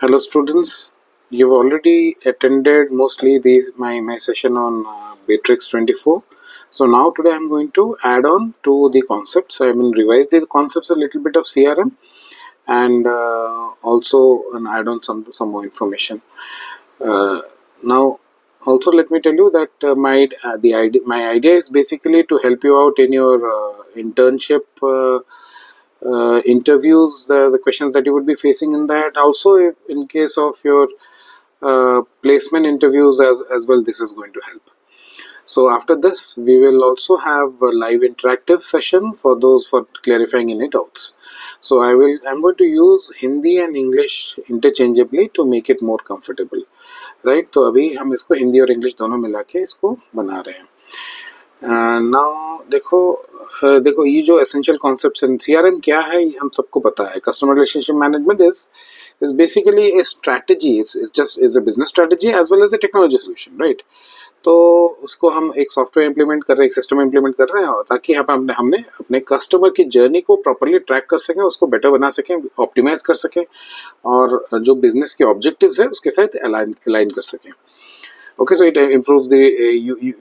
Hello students, you've already attended mostly my session on Matrix 24. So now today I'm going to add on to the concepts. I will revise the concepts a little bit of CRM and also add on some more information. Now also let me tell you that my idea is basically to help you out in your internship interviews, the questions that you would be facing in that. Also, in case of your placement interviews as well, this is going to help. So after this, we will also have a live interactive session for those for clarifying any doubts. So I'm going to use Hindi and English interchangeably to make it more comfortable, right? तो अभी हम इसको हिंदी और English दोनों मिला के इसको बना रहे हैं. नाउ देखो ये जो एसेंशियल कॉन्सेप्ट्स इन सीआरएम क्या है, ये हम सबको पता है. Customer relationship management is basically a strategy. It's a business strategy as well as a technology solution, right? तो उसको हम एक सॉफ्टवेयर इंप्लीमेंट कर रहे हैं, एक सिस्टम इंप्लीमेंट कर रहे हैं ताकि हमने अपने कस्टमर की जर्नी को प्रॉपरली ट्रैक कर सकें, उसको बेटर बना सकें, ऑप्टिमाइज कर सकें और जो बिजनेस के ऑब्जेक्टिव्स है उसके साथ अलाइन कर सकें. Okay, so it improves the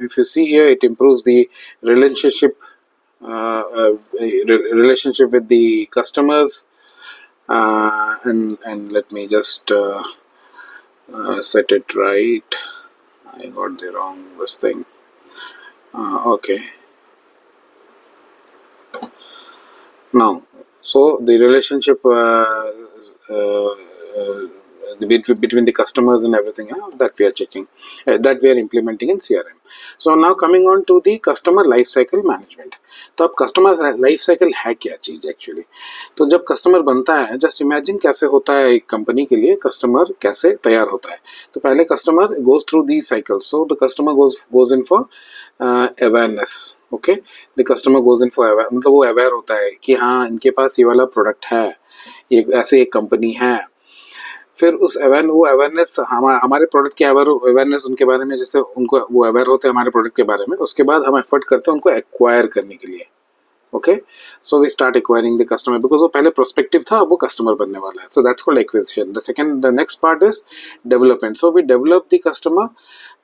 if you see here, it improves the relationship with the customers, and let me just set it right. I got the wrong this thing. Okay, now so the relationship between the customers and everything that we are checking, that we are implementing in CRM. So now coming on to the customer life cycle management. तो अब customer life cycle है क्या चीज actually. तो जब customer बनता है, just imagine कैसे होता है एक कंपनी के लिए कस्टमर कैसे तैयार होता है. तो पहले customer goes through the cycles. So the customer goes in for awareness. Okay, the customer goes in for aware, मतलब वो अवेयर होता है कि हाँ इनके पास ये वाला प्रोडक्ट है, ये ऐसे एक कंपनी है. फिर उस अवेयरनेस हमारे प्रोडक्ट की अवेयरनेस उनके बारे में, जैसे उनको वो अवेयर होते हैं हमारे प्रोडक्ट के बारे में, उसके बाद हम एफर्ट करते हैं उनको एक्वायर करने के लिए. Okay, so we start acquiring the customer because वो पहले प्रोस्पेक्टिव था, अब वो कस्टमर बनने वाला है. So that's called acquisition. The next part is development. So we develop the customer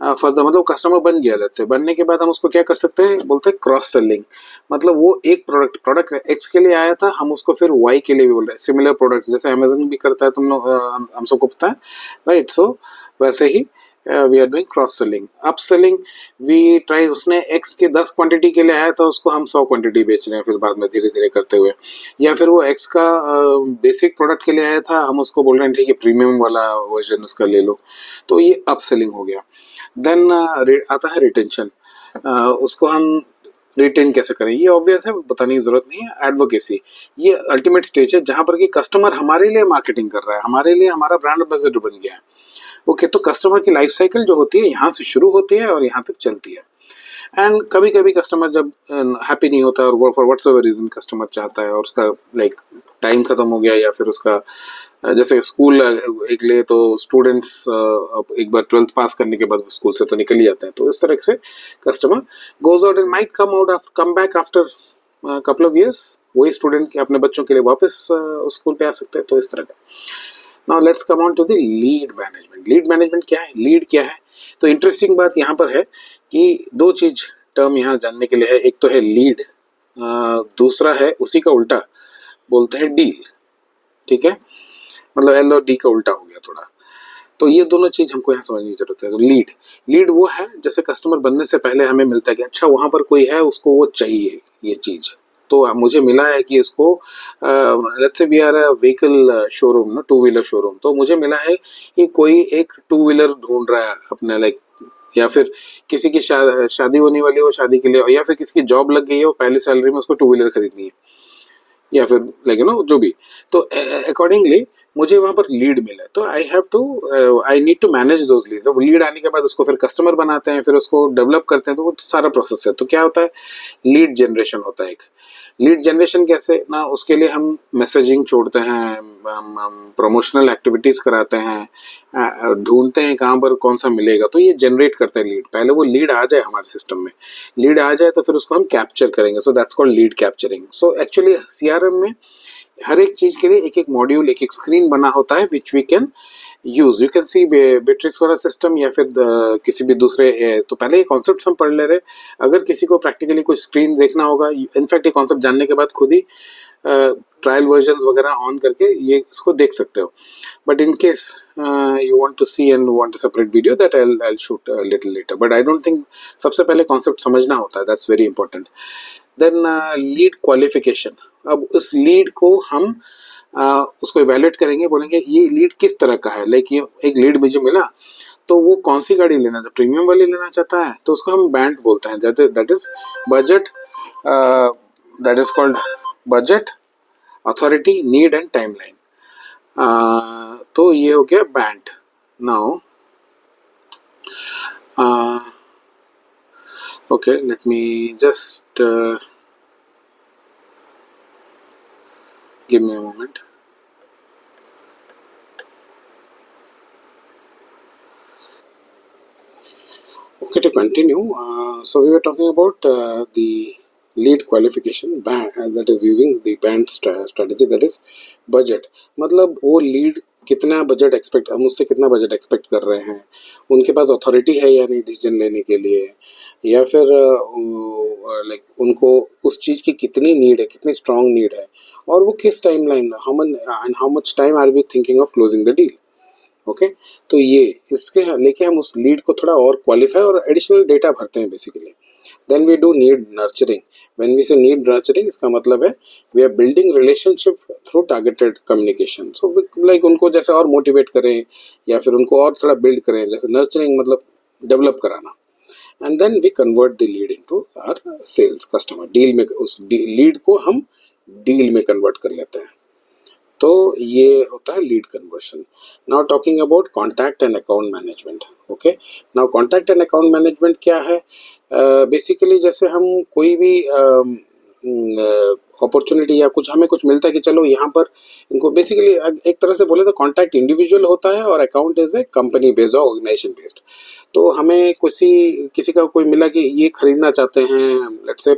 for the, मतलब कस्टमर बन गया, लेट्स से बनने के बाद हम उसको क्या कर सकते हैं, बोलते हैं क्रॉस सेलिंग. मतलब वो एक प्रोडक्ट एक्स के लिए आया था, हम उसको फिर वाई के लिए भी बोल रहे हैं. सिमिलर प्रोडक्ट्स जैसे अमेजन भी करता है, तुम लोग हम सबको पता है, राइट. सो वैसे ही we are doing cross selling. Up selling we try, उसने एक्स के 10 क्वांटिटी के लिए आया था, उसको हम 100 क्वांटिटी बेच रहे हैं फिर बाद में धीरे धीरे करते हुए. या फिर वो एक्स का बेसिक प्रोडक्ट के लिए आया था, हम उसको बोल रहे हैं ठीक है प्रीमियम वाला वर्जन उसका ले लो. तो ये अप सेलिंग हो गया. देन आता है रिटेंशन. उसको हम रिटेन कैसे करें, ये ऑब्वियस है, बताने की जरूरत नहीं है. एडवोकेसी, ये अल्टीमेट स्टेज है जहां पर कि कस्टमर हमारे लिए मार्केटिंग कर रहा है, हमारे लिए हमारा ब्रांड एम्बेसडर बन गया है. ओके, तो कस्टमर की लाइफ साइकिल जो होती है यहाँ से शुरू होती है और यहाँ तक चलती है. एंड कभी कभी कस्टमर जब हैप्पी नहीं होता और for what's ever reason customer चाहता है और उसका लाइक टाइम खत्म हो गया, या फिर उसका जैसे स्कूल एक ले तो स्टूडेंट्स एक बार 12th पास करने के बाद स्कूल से तो निकल ही जाते हैं. तो इस तरह से customer goes out and might come back after couple of years. वही स्टूडेंट अपने बच्चों के लिए वापस स्कूल पे आ सकते हैं. तो इस तरह का. Now let's come on to the lead management. Lead management क्या है, लीड क्या है. तो इंटरेस्टिंग बात यहाँ पर है कि दो चीज टर्म यहाँ जानने के लिए है. एक तो है लीड, दूसरा है उसी का उल्टा बोलते हैं डील. ठीक है, मतलब एल और डी का उल्टा हो गया थोड़ा. तो ये दोनों चीज हमको यहाँ समझने की जरूरत है. तो लीड वो है जैसे कस्टमर बनने से पहले हमें मिलता है कि अच्छा वहां पर कोई है, उसको वो चाहिए ये चीज, तो मुझे मिला है कि इसको let's say we are a vehicle showroom ना, 2 व्हीलर शोरूम. तो मुझे मिला है कि कोई एक 2 व्हीलर ढूंढ रहा है अपने लाइक, या फिर किसी की शादी होने वाली है वो शादी के लिए, या फिर किसी की जॉब लग गई है वो पहले सैलरी में उसको 2 व्हीलर खरीदनी है, या फिर लाइक यू नो जो भी. तो अकॉर्डिंगली मुझे वहां पर लीड मिला, तो I need to manage those leads. अब लीड आने के बाद उसको फिर कस्टमर बनाते हैं, फिर उसको डेवलप करते हैं, तो वो सारा प्रोसेस है. तो क्या होता है, लीड जनरेशन होता है. एक लीड जनरेशन कैसे ना, उसके लिए हम मैसेजिंग छोड़ते हैं, हम प्रमोशनल एक्टिविटीज कराते हैं, ढूंढते हैं कहाँ पर कौन सा मिलेगा. तो ये जनरेट करते हैं लीड. पहले वो लीड आ जाए हमारे सिस्टम में, लीड आ जाए तो फिर उसको हम कैप्चर करेंगे. सो that's called lead capturing. So actually CRM में हर एक चीज के लिए एक एक मॉड्यूल, एक एक स्क्रीन बना होता है which we can use, you can see Bitrix वाला सिस्टम या फिर किसी भी दूसरे तो पहले ये कॉन्सेप्ट हम पढ़ ले रहे। अगर किसी को प्रैक्टिकली कुछ स्क्रीन देखना होगा, इनफैक्ट ये कॉन्सेप्ट जानने के बाद खुद ही ट्रायल वर्जन वगैरह ऑन करके ये इसको देख सकते हो। But in case you want to see and want a separate video, that I'll shoot a little later, but I don't think सबसे पहले कॉन्सेप्ट समझना होता है, that's very important. Then lead qualification. अब उस लीड को हम उसको इवेल्युएट करेंगे, बोलेंगे ये लीड किस तरह का है। लाइक ये एक लीड मुझे मिला तो वो कौन सी गाड़ी लेना, प्रीमियम वाली लेना चाहता है तो उसको हम बैंड बोलते हैं, that is budget, that is called budget, authority, need and timeline. तो ये हो गया band. Now okay, let me just give me a moment. Okay, to continue, so we were talking about the lead qualification band, that is using the band strategy, that is budget. मतलब वो lead कितना budget expect, हम उससे कितना budget expect कर रहे हैं, उनके पास अथॉरिटी है या नहीं डिसीजन लेने के लिए, या फिर लाइक उनको उस चीज़ की कितनी नीड है, कितनी स्ट्रॉन्ग नीड है, और वो किस timeline, how much time are we thinking of closing the deal. Okay, तो ये इसके लेके हम उस लीड को थोड़ा और क्वालिफाई और एडिशनल डेटा भरते हैं basically. Then we do need nurturing. When we say need nurturing, इसका मतलब है we are building relationship through targeted communication. So like उनको जैसे और मोटिवेट करें या फिर उनको और थोड़ा बिल्ड करें, जैसे नर्चरिंग मतलब डेवलप कराना। And then we convert the lead into our sales customer. Deal में उस लीड को हम डील में कन्वर्ट कर लेते हैं। तो ये होता है lead conversion. Now talking about contact and account management. Okay, now contact and account management क्या है? बेसिकली जैसे हम कोई भी अपॉर्चुनिटी या कुछ हमें कुछ मिलता है कि चलो यहाँ पर इनको, बेसिकली एक तरह से बोले तो कॉन्टैक्ट इंडिविजुअल होता है और account is a company based और ऑर्गेनाइजेशन बेस्ड। तो हमें किसी का कोई मिला कि ये खरीदना चाहते हैं, let's say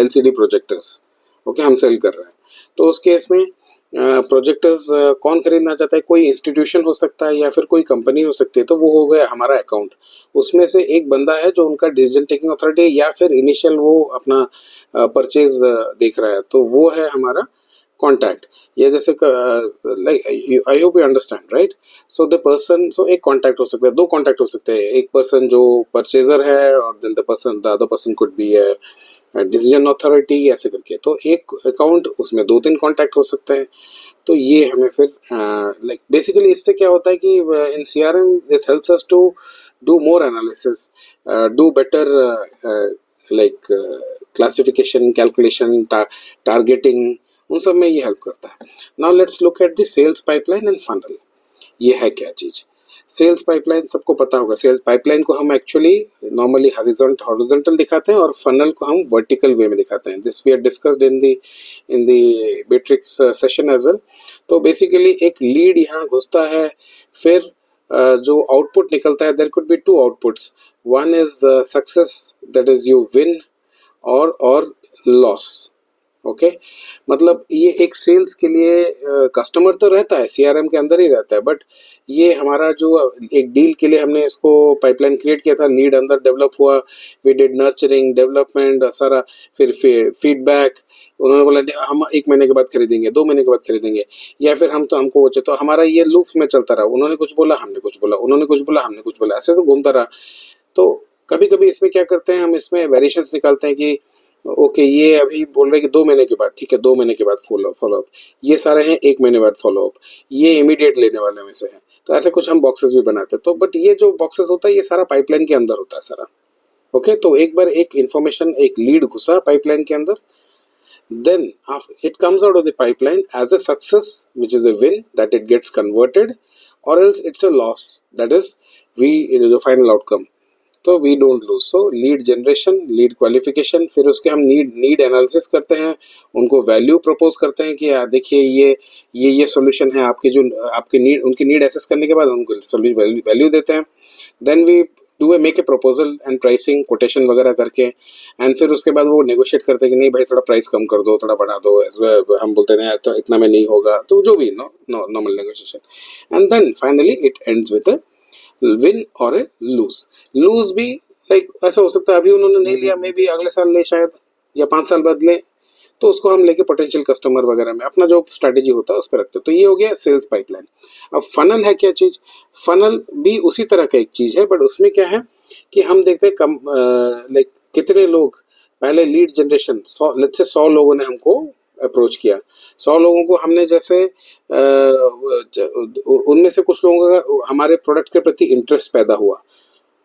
LCD projectors, okay, हम सेल कर रहे हैं। तो उस केस में प्रोजेक्टर्स कौन खरीदना चाहता है, कोई इंस्टीट्यूशन हो सकता है या फिर कोई कंपनी हो सकती है, तो वो हो गया हमारा अकाउंट। उसमें से एक बंदा है जो उनका डिसीजन टेकिंग अथॉरिटी है या फिर इनिशियल वो अपना परचेज देख रहा है, तो वो है हमारा कॉन्टैक्ट। या जैसे like I hope you understand, right? So the person, so एक कॉन्टैक्ट हो सकता है, दो कॉन्टैक्ट हो सकते हैं, एक पर्सन जो परचेजर है और then the other person could be decision authority, ऐसे करके। तो एक अकाउंट, उसमें दो तीन कॉन्टैक्ट हो सकते हैं। तो ये हमें फिर लाइक बेसिकली इससे क्या होता है कि in CRM this helps us to do more analysis, do better like classification, calculation, targeting, उन सब में ये हेल्प करता है। Now let's look at the sales pipeline and funnel. ये है क्या चीज़? सेल्स पाइपलाइन सबको पता होगा। सेल्स पाइपलाइन को हम एक्चुअली नॉर्मली हॉरिजॉन्टल दिखाते हैं और फनल को हम वर्टिकल वे में दिखाते हैं। This we are discussed in the Bitrix session as well. तो बेसिकली एक लीड यहाँ घुसता है, फिर जो आउटपुट निकलता है, there could be two outputs. One is success, that is you win, और लॉस। ओके, मतलब ये एक सेल्स के लिए कस्टमर तो रहता है, CRM के अंदर ही रहता है, बट ये हमारा जो एक डील के लिए हमने इसको पाइपलाइन क्रिएट किया था, लीड अंदर डेवलप हुआ, वी डिड नर्चरिंग, डेवलपमेंट सारा, फिर फीडबैक। उन्होंने बोला हम 1 महीने के बाद खरीदेंगे, 2 महीने के बाद खरीदेंगे, या फिर हमको वो चाहिए। तो हमारा ये लूप में चलता रहा, उन्होंने कुछ बोला, हमने कुछ बोला, उन्होंने कुछ बोला, हमने कुछ बोला, ऐसे तो घूमता रहा। तो कभी कभी इसमें क्या करते हैं, हम इसमें वेरिएशंस निकालते हैं कि ओके ये अभी बोल रहे हैं कि 2 महीने के बाद, ठीक है 2 महीने के बाद फॉलो अप, ये सारे हैं 1 महीने बाद फॉलो अप, ये इमीडिएट लेने वाले में से है। तो ऐसे कुछ हम बॉक्सेस भी बनाते हैं। तो बट ये जो बॉक्सेस होता है ये सारा पाइपलाइन के अंदर होता है सारा। ओके, तो एक बार एक इंफॉर्मेशन, एक लीड घुसा पाइपलाइन के अंदर, then after it comes out of the pipeline as a success, which is a win, that it gets converted, or else it's a loss, that is it is the final outcome। तो we don't lose. So lead generation, lead qualification, फिर उसके हम need analysis करते हैं, उनको value propose करते हैं कि देखिए ये सॉल्यूशन है आपकी, जो आपकी नीड, उनकी नीड एसेस करने के बाद उनको वैल्यू देते हैं। Then we do a make a proposal and pricing quotation वगैरह करके, एंड फिर उसके बाद वो नेगोशिएट करते हैं कि नहीं भाई थोड़ा प्राइस कम कर दो, थोड़ा बढ़ा दो, हम बोलते हैं तो इतना में नहीं होगा, तो जो भी normal negotiation, and then finally it ends with a win और ए लूज भी लाइक ऐसा हो सकता है अभी उन्होंने नहीं लिया, मे बी अगले साल ले शायद, या 5 साल बाद ले, तो उसको हम लेके पोटेंशियल कस्टमर वगैरह में अपना जो स्ट्रैटेजी होता है उस पर रखते हैं। तो ये हो गया सेल्स पाइपलाइन। अब फनल है क्या चीज? फनल भी उसी तरह का एक चीज है, बट उसमें क्या है कि हम देखते हैं कम लाइक कितने लोग पहले लीड जनरेशन 100 लोगों ने हमको अप्रोच किया, 100 लोगों को हमने जैसे उनमें से कुछ लोगों का हमारे प्रोडक्ट के प्रति इंटरेस्ट पैदा हुआ,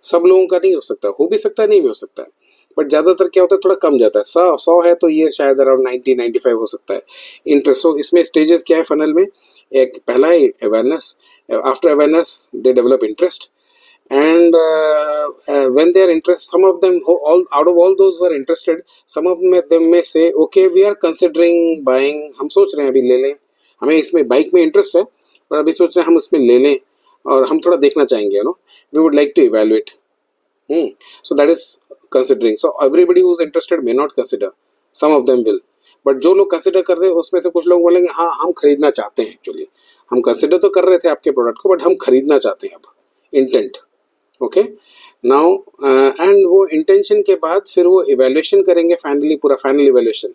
सब लोगों का नहीं हो सकता, हो भी सकता है नहीं भी हो सकता है, बट ज्यादातर क्या होता है थोड़ा कम जाता है, 100 है तो ये शायद अराउंड 90-95 हो सकता है इंटरेस्ट। सो इसमें स्टेजेस क्या है फनल में? एक पहला है awareness, after awareness they develop interest, and when they are interested, some of them out of all those who are interested, some of them may say okay we are considering buying, हम सोच रहे हैं अभी ले लें, हमें इसमें bike में इंटरेस्ट है पर अभी सोच रहे हैं हम उसमें ले लें और हम थोड़ा देखना चाहेंगे, we would like to evaluate. So that is considering. So everybody who is interested may not consider, some of them will, but जो लोग कंसिडर कर रहे हैं उसमें से कुछ लोग बोलेंगे हाँ हम खरीदना चाहते हैं, एक्चुअली हम कंसिडर तो कर रहे थे आपके प्रोडक्ट को बट हम खरीदना चाहते हैं अब, इंटेंट। ओके नाउ एंड वो इंटेंशन के बाद फिर वो इवेल्युएशन करेंगे, फाइनली पूरा फाइनल इवेल्युएशन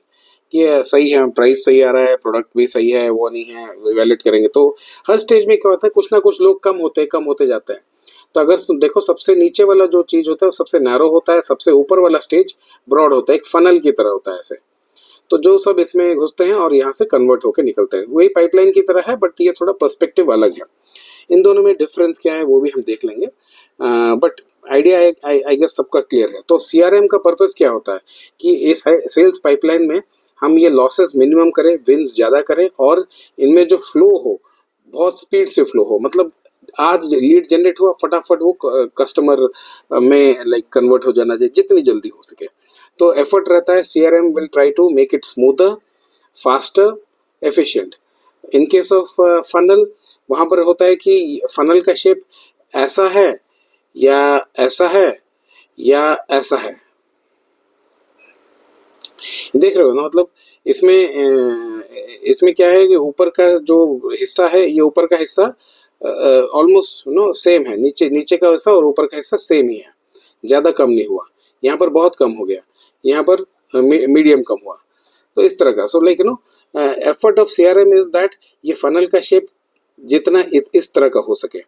कि सही है, प्राइस सही आ रहा है, प्रोडक्ट भी सही है, वो नहीं है, इवेल्युएट करेंगे। तो हर स्टेज में क्या होता है कुछ ना कुछ लोग कम होते जाते हैं। तो अगर देखो सबसे नीचे वाला जो चीज होता है वो सबसे नैरो होता है, सबसे ऊपर वाला स्टेज ब्रॉड होता है, एक फनल की तरह होता है ऐसे। तो जो सब इसमें घुसते हैं और यहाँ से कन्वर्ट होकर निकलते हैं, वही पाइपलाइन की तरह है बट ये थोड़ा पर्सपेक्टिव अलग है। इन दोनों में डिफरेंस क्या है वो भी हम देख लेंगे, बट आइडिया आई गेस सबका क्लियर है। तो सीआरएम का पर्पस क्या होता है कि इस सेल्स पाइपलाइन में हम ये लॉसेस मिनिमम करें, विंस ज़्यादा करें, और इनमें जो फ्लो हो बहुत स्पीड से फ्लो हो, मतलब आज लीड जनरेट हुआ फटाफट वो कस्टमर में लाइक कन्वर्ट हो जाना चाहिए जितनी जल्दी हो सके। तो एफर्ट रहता है CRM will try to make it smoother, faster, efficient. In case of funnel वहाँ पर होता है कि फनल का शेप ऐसा है या ऐसा है या ऐसा है, देख रहे हो ना, मतलब इसमें क्या है कि ऊपर का जो हिस्सा है, ये ऊपर का हिस्सा ऑलमोस्ट सेम है, नीचे का हिस्सा और ऊपर का हिस्सा सेम ही है, ज़्यादा कम नहीं हुआ, यहाँ पर बहुत कम हो गया, यहाँ पर मीडियम कम हुआ। तो इस तरह का, so like effort of CRM is that ये फनल का शेप जितना इस तरह का हो सके,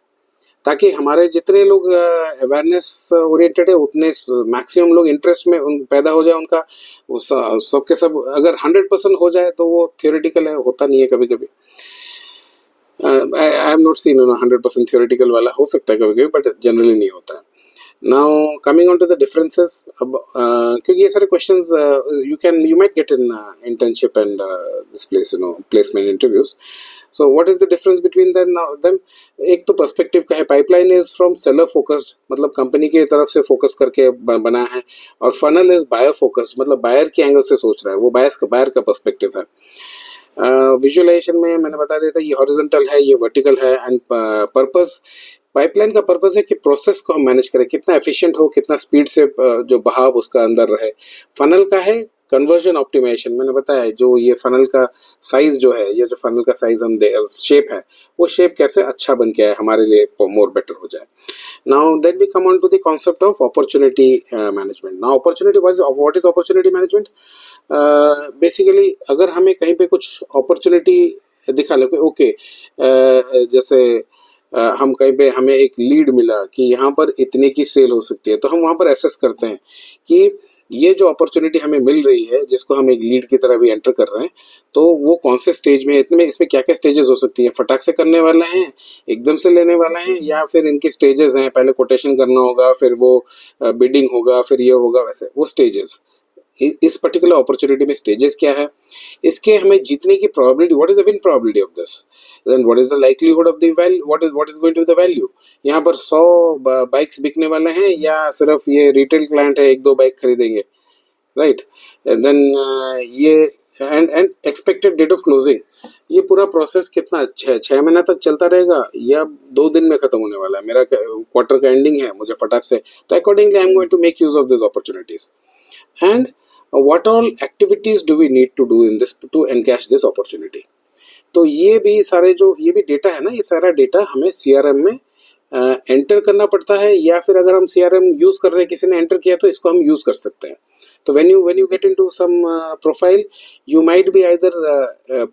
ताकि हमारे जितने लोग अवेयरनेस ओरिएंटेड है उतने मैक्सिमम लोग इंटरेस्ट में पैदा हो जाए उनका, वो सबके सब अगर 100% हो जाए तो वो थियोरेटिकल है, होता नहीं है कभी कभी। I have not seen 100% theoretical वाला, हो सकता है कभी कभी बट जनरली नहीं होता है। Now coming on to the differences, अब क्योंकि ये सारे questions you might get in internship and this placement interviews. So what is the difference between them? एक तो पर्सपेक्टिव का है, pipeline is from seller focused, मतलब कंपनी की तरफ से फोकस करके बना है, और फनल इज बायर फोकस्ड, मतलब बायर के एंगल से सोच रहा है, वो बायर का पर्सपेक्टिव है। विजुअलाइजेशन में मैंने बता दिया था ये हॉरिजॉन्टल है, ये वर्टिकल है, एंड पर्पस, पाइपलाइन का पर्पस है कि प्रोसेस को हम मैनेज करें, कितना एफिशिएंट हो, कितना स्पीड से जो बहाव उसका अंदर रहे। फनल का है कन्वर्जन ऑप्टिमाइजेशन, मैंने बताया जो ये फनल का साइज जो है, ये जो फनल का साइज हम शेप है, वो शेप कैसे अच्छा बन के आए हमारे लिए मोर बेटर हो जाए। Now then we come on to the concept of opportunity management. Now opportunity, what is opportunity management? Basically अगर हमें कहीं पे कुछ अपॉर्चुनिटी दिखा लगे, ओके जैसे हम कहीं पे हमें एक लीड मिला कि यहाँ पर इतने की सेल हो सकती है, तो हम वहाँ पर एसेस करते हैं कि ये जो अपॉर्चुनिटी हमें मिल रही है, जिसको हम एक लीड की तरह भी एंटर कर रहे हैं, तो वो कौन से स्टेज में है, इतने में इसमें क्या क्या स्टेजेस हो सकती है, फटाक से करने वाला है, एकदम से लेने वाला है, या फिर इनके स्टेजेस हैं, पहले कोटेशन करना होगा, फिर वो बिडिंग होगा, फिर ये होगा, वैसे वो स्टेजेस। इस पर्टिकुलर अपॉर्चुनिटी में स्टेजेस क्या है, इसके हमें जीतने की probability, what is the win probability of this, then what is the likelihood of the value, what is going to be the value. यहाँ पर 100 बाइक्स बिकने वाले हैं या सिर्फ ये रिटेल क्लाइंट है 1-2 बाइक खरीदेंगे, राइट। देन ये end expected date of closing, ये पूरा प्रोसेस कितना 6 महीना तक चलता रहेगा या 2 दिन में खत्म होने वाला है, मेरा क्वार्टर का एंडिंग है, मुझे फटाक से, तो accordingly I am going to make use of this opportunities and what all activities do we need to do in this to encash this opportunity. तो ये भी सारे जो ये भी डेटा है ना, ये सारा डेटा हमें सीआरएम में एंटर करना पड़ता है, या फिर अगर हम सीआरएम यूज कर रहे हैं, किसी ने एंटर किया तो इसको हम यूज कर सकते हैं। तो when you get into some profile, you might be either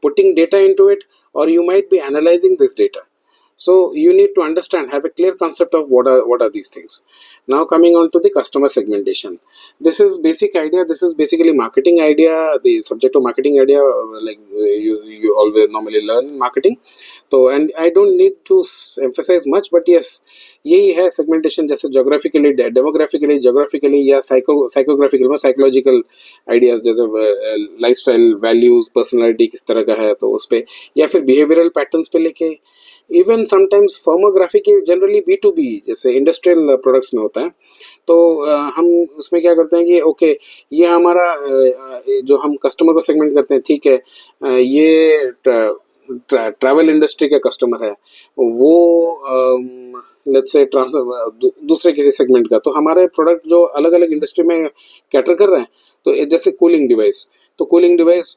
putting data into it, or you might be analyzing this data. So you need to understand, have a clear concept of what are these things. Now coming on to the customer segmentation, this is basic idea, this is basically marketing idea, the subject of marketing idea, like you always normally learn in marketing. So and I don't need to emphasize much, but yes, यही है segmentation, जैसे geographically, demographically, geographically या साइकोग्राफिकल में psychological ideas, जैसे lifestyle, values, personality किस तरह का है तो उस पर, या फिर बिहेवियरल पैटर्न्स पे लेके, इवन समटाइम्स फर्मोग्राफी के, जनरली B2B जैसे इंडस्ट्रियल प्रोडक्ट्स में होता है। तो हम उसमें क्या करते हैं कि ओके, ये हमारा जो हम कस्टमर को सेगमेंट करते हैं, ठीक है, ये ट्रैवल इंडस्ट्री का कस्टमर है, वो लेट्स से दूसरे किसी सेगमेंट का, तो हमारे प्रोडक्ट जो अलग अलग इंडस्ट्री में कैटर कर रहे हैं, तो जैसे कूलिंग डिवाइस, तो cooling device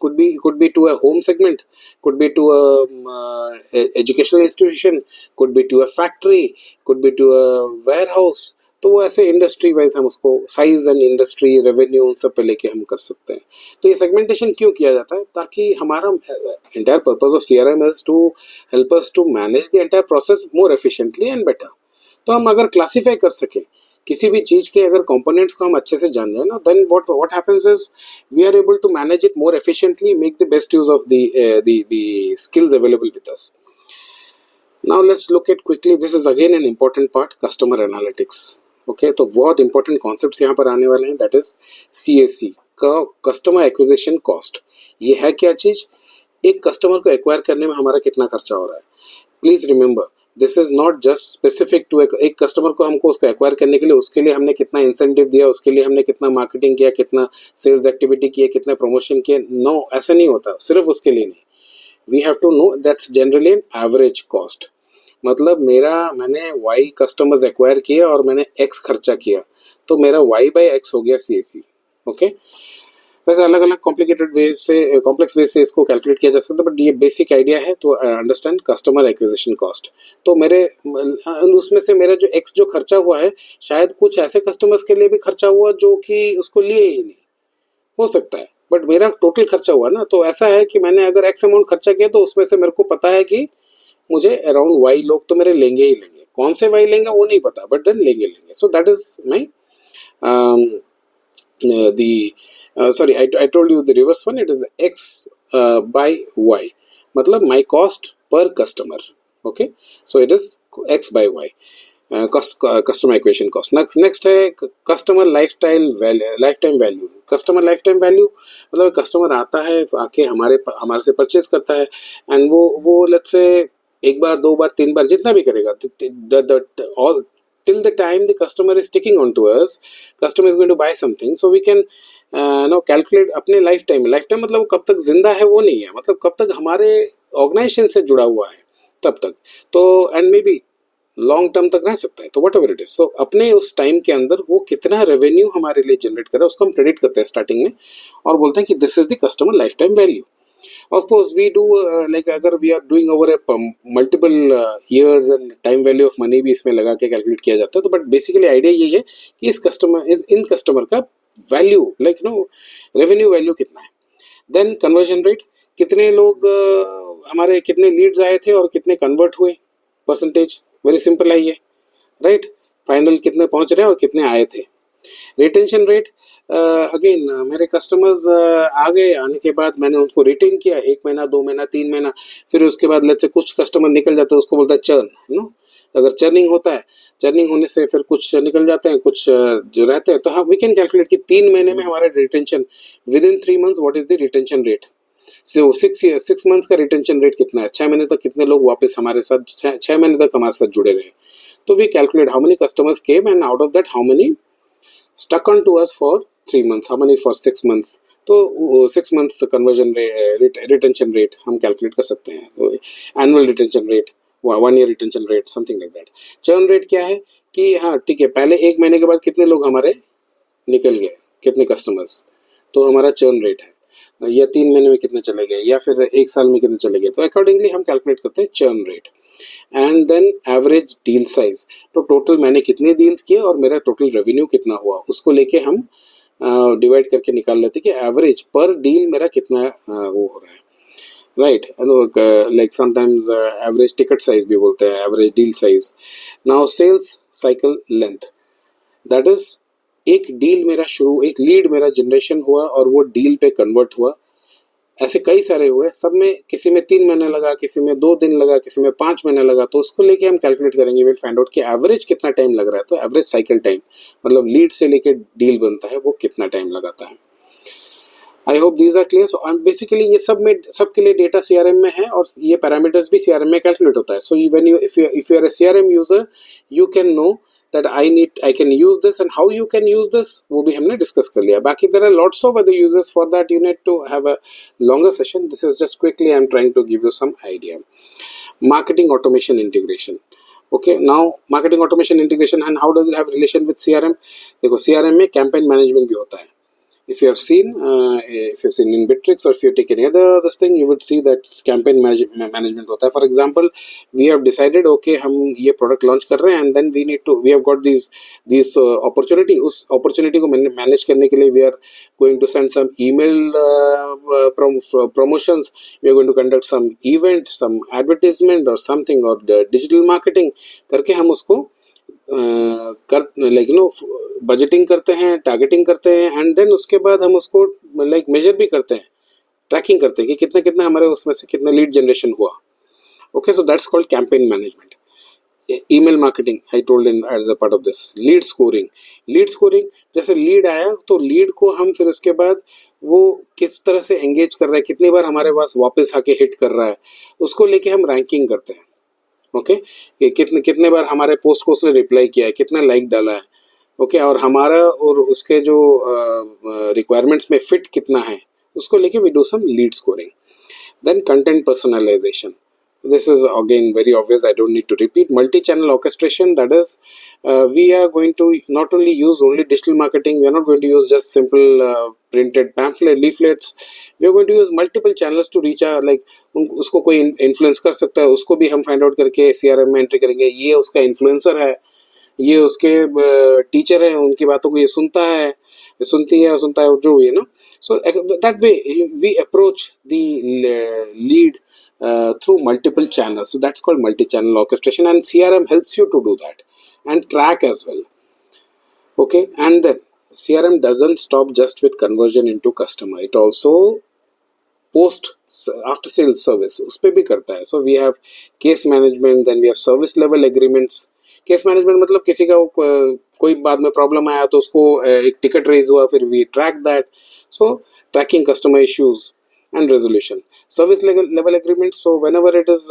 could be to a home segment, could be to a educational institution, could be to a factory, could be to a warehouse। तो वो ऐसे इंडस्ट्री वाइज हम उसको साइज एंड इंडस्ट्री, रेवेन्यू, उन सब पे लेके हम कर सकते हैं। तो ये सेगमेंटेशन क्यों किया जाता है, ताकि हमारा entire purpose of CRM is to help us to manage the entire process more efficiently and better. तो हम अगर क्लासीफाई कर सकें किसी भी चीज के, अगर कंपोनेंट्स को हम अच्छे से जान जाए ना, then what happens is we are able to manage it more efficiently, make the best use of the skills available with us. Now let's look at quickly, this is again an important part, customer analytics. Okay, तो बहुत important concepts यहाँ पर आने वाले हैं, that is CAC का, customer acquisition cost. ये है क्या चीज, एक कस्टमर को एक्वायर करने में हमारा कितना खर्चा हो रहा है। Please remember, this is not just specific to एक कस्टमर को, हमको उसको एक्वायर करने के लिए उसके लिए हमने कितना इंसेंटिव दिया, उसके लिए हमने कितना मार्केटिंग किया, कितना सेल्स एक्टिविटी किया, कितना प्रमोशन किया। नो, ऐसा नहीं होता, सिर्फ उसके लिए नहीं। We have to know that's generally an average cost, मतलब मैंने Y कस्टमर्स एक्वायर किए और मैंने X खर्चा किया, तो मेरा Y/X हो गया CAC। ओके, वैसे अलग अलग कॉम्प्लेक्स वेज से इसको कैलकुलेट किया जा सकता है, बट ये बेसिक आइडिया है तो अंडरस्टैंड कस्टमर एक्विजिशन कॉस्ट। तो मेरे उसमें से मेरा जो X जो खर्चा हुआ है, शायद कुछ ऐसे कस्टमर्स के लिए भी खर्चा हुआ जो कि उसको लिए ही नहीं, हो सकता है, बट मेरा टोटल खर्चा हुआ ना। तो ऐसा है कि मैंने अगर X अमाउंट खर्चा किया, तो उसमें से मेरे को पता है कि मुझे अराउंड Y लोग तो मेरे लेंगे ही लेंगे, कौन से Y लेंगे वो नहीं पता, बट देन लेंगे। So that is my sorry, I told you the reverse one, it is X by Y, मतलब my cost per customer। okay, so it is X by Y, customer acquisition cost। next है customer lifetime value। customer lifetime value मतलब customer आता है, आके हमारे से purchase करता है, एंड वो लेट्स से एक बार, 2 बार, 3 बार, जितना भी करेगा, till the time the customer is sticking on to us, customer is going to buy something, so we can calculate अपने लाइफ टाइम मतलब वो कब तक जिंदा है वो नहीं है, मतलब कब तक हमारे ऑर्गेनाइजेशन से जुड़ा हुआ है तब तक, तो and may be long term तक रह सकता है, तो वट एवर इट इज। तो अपने उस टाइम के अंदर वो कितना रेवेन्यू हमारे लिए जनरेट कर रहा है, उसको हम प्रेडिक्ट करते हैं स्टार्टिंग में, और बोलते हैं कि this is the customer life time value. Of course, we do like अगर we are doing over a multiple years and time value of money भी इसमें लगा के कैलकुलेट किया जाता है। तो बट बेसिकली आइडिया ये है कि इन कस्टमर का वैल्यू, लाइक रेवेन्यू वैल्यू कितना है। देन कन्वर्जन रेट, कितने लोग हमारे कितने लीड्स आए थे और कितने कन्वर्ट हुए, परसेंटेज, वेरी सिंपल है ये, राइट। फाइनल कितने पहुंच रहे हैं और कितने आए थे। रिटेंशन रेट, अगेन मेरे कस्टमर्स आने के बाद मैंने उनको रिटेन किया 1 महीना, 2 महीना, 3 महीना, फिर उसके बाद लेट्स से कुछ कस्टमर निकल जाते हैं, उसको बोलता है चर्न। अगर चर्निंग होता है, चर्निंग होने से फिर कुछ निकल जाते हैं, कुछ जो रहते हैं, तो हाँ वी कैन कैलकुलेट कि 3 महीने में हमारा retention, with in 3 months what is the retention rate. So 6 months का रिटेंशन रेट कितना है, 6 महीने तक कितने लोग वापस हमारे साथ 6 महीने तक हमारे साथ जुड़े रहे। तो we calculate how many customers came and out of that how many stuck on to us for 3 months, how many for 6 months, तो 6 months conversion rate, retention rate हम कैलकुलेट कर सकते हैं, annual retention rate, 1 year retention rate, something like that. Churn rate क्या है कि हाँ ठीक है, पहले 1 महीने के बाद कितने लोग हमारे निकल गए, कितने कस्टमर्स, तो हमारा चर्न रेट है, या 3 महीने में कितने चले गए, या फिर 1 साल में कितने चले गए, तो अकॉर्डिंगली हम कैलकुलेट करते हैं churn rate. And then average deal size, तो टोटल मैंने कितने डील्स किए और मेरा टोटल रेवेन्यू कितना हुआ, उसको लेके हम डिवाइड करके निकाल लेते कि एवरेज पर डील मेरा कितना वो हो रहा है, right. Like sometimes average ticket size भी बोलते हैं, average deal size. Now sales cycle length, that is एक डील मेरा शुरू, एक लीड मेरा जनरेशन हुआ और वो डील पे कन्वर्ट हुआ, ऐसे कई सारे हुए, सब में किसी में 3 महीने लगा, किसी में 2 दिन लगा, किसी में 5 महीने लगा, तो उसको लेके हम कैलकुलेट करेंगे, विल फाइंड आउट कि एवरेज कितना टाइम लग रहा है। तो एवरेज साइकिल टाइम मतलब लीड से लेके डील बनता है वो कितना टाइम लगाता है। I hope these are clear. So basically ये सब में, सबके लिए डेटा सीआरएम में है और ये पैरामीटर्स भी सीआरएम में कैलकुलेट होता है। So when you if you are a CRM user, you can know that I can use this, and how you can use this वो भी हमने डिस्कस कर लिया। बाकी there are lots of other uses for that, you need to have a longer session. This is just quickly I'm trying to give you some idea. Marketing automation integration. Okay, now marketing automation integration, and how does it have relation with CRM? देखो CRM में campaign management भी होता है। If you have seen in Bittrex, or if you take any other this thing, you would see that campaign management होता है। For example, we have decided okay हम ये product launch कर रहे हैं, and then we have got these opportunity, उस opportunity को manage करने के लिए we are going to send some email promotions, we are going to conduct some event, some advertisement or something, or digital marketing करके हम उसको कर like budgeting करते हैं, टारगेटिंग करते हैं, एंड देन उसके बाद हम उसको लाइक मेजर भी करते हैं, ट्रैकिंग करते हैं कि कितना कितना हमारे उसमें से कितना लीड जनरेशन हुआ। Okay, so that's called campaign management. Email marketing I told in as a part of this. Lead scoring जैसे लीड आया तो लीड को हम फिर उसके बाद वो किस तरह से एंगेज कर रहा है, कितनी बार हमारे पास वापस आके हिट कर रहा है, उसको लेके हम रैंकिंग करते हैं। ओके, कितने कितने बार हमारे पोस्ट को उसने रिप्लाई किया है, कितना लाइक डाला है, ओके, और हमारा और उसके जो रिक्वायरमेंट्स में फिट कितना है, उसको लेके we do some lead scoring. Then content personalisation, this is again very obvious, I don't need to repeat. Multi-channel orchestration, that is we are going to not only use only digital marketing, we are not going to use just simple printed pamphlet leaflets, we are going to use multiple channels to reach a like उसको कोई influence कर सकता है, उसको भी हम find out करके CRM में एंट्री करेंगे, ये उसका इन्फ्लुएंसर है, ये उसके टीचर है, उनकी बातों को ये सुनता है, सुनती है, सुनता है, जो भी है ना। So that way we approach the lead through multiple channels. So that's called multi-channel orchestration, and CRM helps you to do that and track as well. Okay, and then CRM doesn't stop just with conversion into customer, it also post after sales service उस पे भी करता है। So we have case management, then we have service level agreements. Case management मतलब किसी का कोई बाद में प्रॉब्लम आया तो उसको एक टिकट रेज हुआ, फिर we track that, so tracking customer issues and resolution. Service level agreement, so whenever it is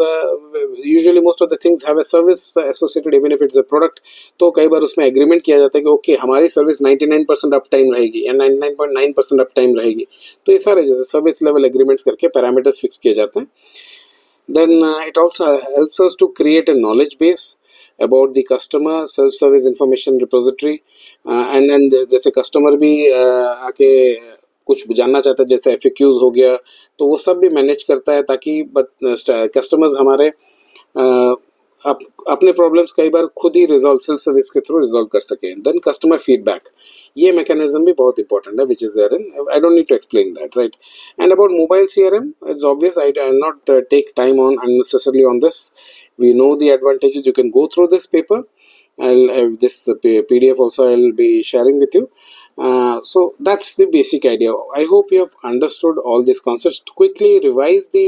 usually most of the things have a service associated, even if it's a product, तो कई बार उसमें agreement किया जाता है कि okay हमारी service 99% up time रहेगी या 99.9% अप टाइम रहेगी, तो ये सारे जैसे सर्विस लेवल एग्रीमेंट्स करके पैरामीटर्स फिक्स किए जाते हैं। Then it also helps us to create a knowledge base about the customer, self service information repository, and then जैसे कस्टमर भी आके कुछ जानना चाहता है, जैसे FAQs हो गया, तो वो सब भी मैनेज करता है ताकि कस्टमर्स हमारे अपने प्रॉब्लम्स कई बार खुद ही रिजॉल्व, सेल्फ सर्विस के थ्रू रिजॉल्व कर सके। देन कस्टमर फीडबैक, ये मैकेनिज्म भी बहुत इंपॉर्टेंट है, which is there in, I don't need to explain that, right. And about mobile CRM, it's obvious, I will not take time on unnecessarily on this, we know the advantages, you can go through this paper, this PDF also I'll be sharing with you. So that's the basic idea. I hope you have understood all these concepts. Quickly revise the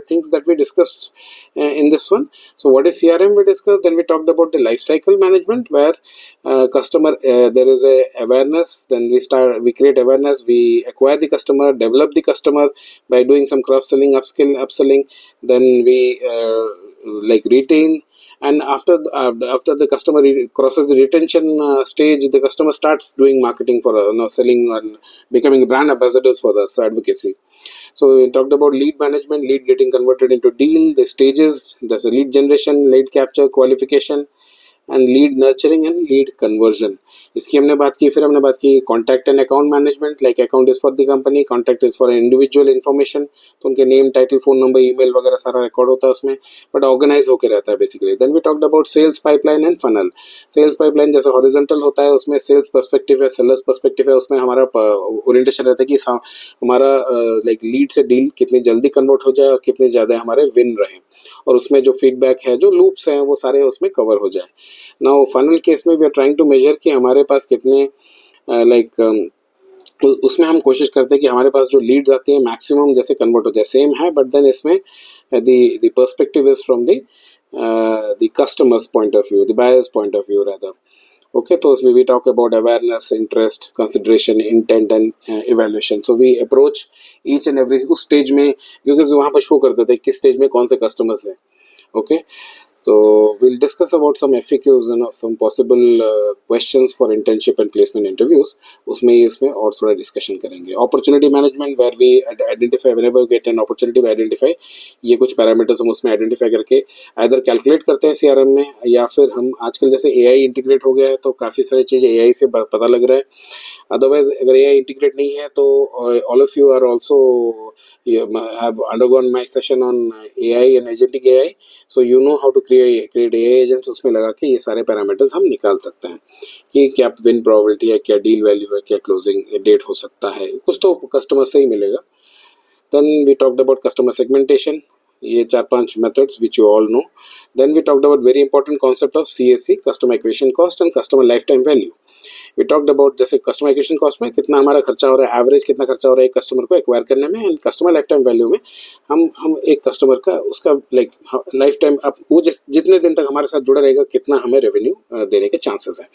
things that we discussed in this one. So what is CRM we discussed, then we talked about the life cycle management, where customer there is a awareness, then we create awareness, we acquire the customer, develop the customer by doing some cross selling, upselling, then we like retain, and after the customer crosses the retention stage, the customer starts doing marketing for selling and becoming brand ambassadors for us advocacy. So we talked about lead management, lead getting converted into deal, the stages. There's a lead generation, lead capture, qualification, and lead nurturing and lead conversion. इसकी हमने बात की. फिर हमने बात की contact and account management. Like account is for the company, contact is for individual information. तो उनके name, title, phone number, email वगैरह सारा रिकॉर्ड होता है उसमें, बट ऑर्गेनाइज होकर रहता है basically. Then we talked about sales pipeline and funnel. Sales pipeline जैसे हॉरिजॉन्टल होता है, उसमें सेल्स पर्सपेक्टिव है, सेलर्स पर्सपेक्टिव है. उसमें हमारा ओरिएंटेशन रहता है कि हमारा लाइक लीड से डील कितनी जल्दी कन्वर्ट हो जाए और कितने ज़्यादा हमारे विन रहे, और उसमें जो फीडबैक है, जो लूप्स हैं, वो सारे उसमें कवर हो जाए. नाउ फनल केस में we are trying to measure कि हमारे पास कितने उसमें हम कोशिश करते हैं कि हमारे पास जो लीड्स आती हैं मैक्सिमम जैसे कन्वर्ट हो जाए. सेम है, बट देन इसमें the perspective is from the customers point of view, the buyers point of view rather. Okay, तो उसमें we talk about awareness, interest, consideration, intent and evaluation. So we approach each and every उस stage में, क्योंकि वहाँ पर show कर देते हैं किस स्टेज में कौन से कस्टमर्स हैं. Okay, so we'll discuss about some FAQs, some possible questions for internship and placement interviews. उसमें और थोड़ा डिस्कशन करेंगे. Opportunity management, where we identify whenever we get an opportunity, we identify ये कुछ पैरामीटर्स हम उसमें आइडेंटिफाई करके either कैलकुलेट करते हैं CRM में, या फिर हम आजकल जैसे AI इंटीग्रेट हो गया है तो काफ़ी सारी चीज़ें AI से पता लग रहा है. अदरवाइज अगर AI इंटीग्रेट नहीं है तो all of you are also have undergone my session on AI and agentic AI, so you know how to create AI agents. उसमें लगा के ये सारे पैरामीटर्स हम निकाल सकते हैं कि क्या विन प्रोबेबिलिटी है, क्या डील वैल्यू है, क्या क्लोजिंग डेट हो सकता है. कुछ तो कस्टमर से ही मिलेगा. Then we talked about customer segmentation, ये 4-5 methods which you all know. Then we talked about very important concept of CAC, customer acquisition cost and customer life time value. We talked about जैसे customer acquisition cost में कितना हमारा खर्चा हो रहा है, average कितना खर्चा हो रहा है एक कस्टमर को एक्वायर करने में, and customer life time value में हम एक कस्टमर का उसका लाइक लाइफ टाइम अब वो जितने दिन तक हमारे साथ जुड़ा रहेगा कितना हमें रेवेन्यू देने के चांसेस है.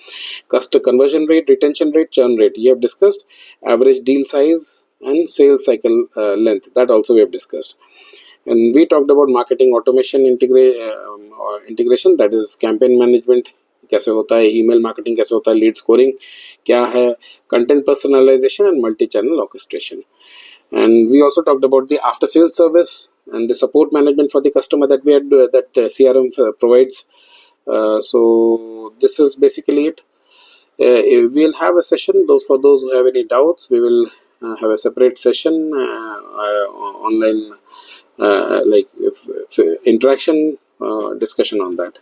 Cost conversion rate, retention rate, churn rate, ये have discussed. Average deal size and sales cycle length, that also we have discussed. And we talked about marketing automation integration, that is campaign management कैसे होता है, email marketing कैसे होता है, lead scoring क्या है, content personalization and multi-channel orchestration. And we also talked about the after sales service and the support management for the customer that we had that CRM provides. So this is basically it. We'll have a session, for those who have any doubts, we will have a separate session online, like if interaction discussion on that.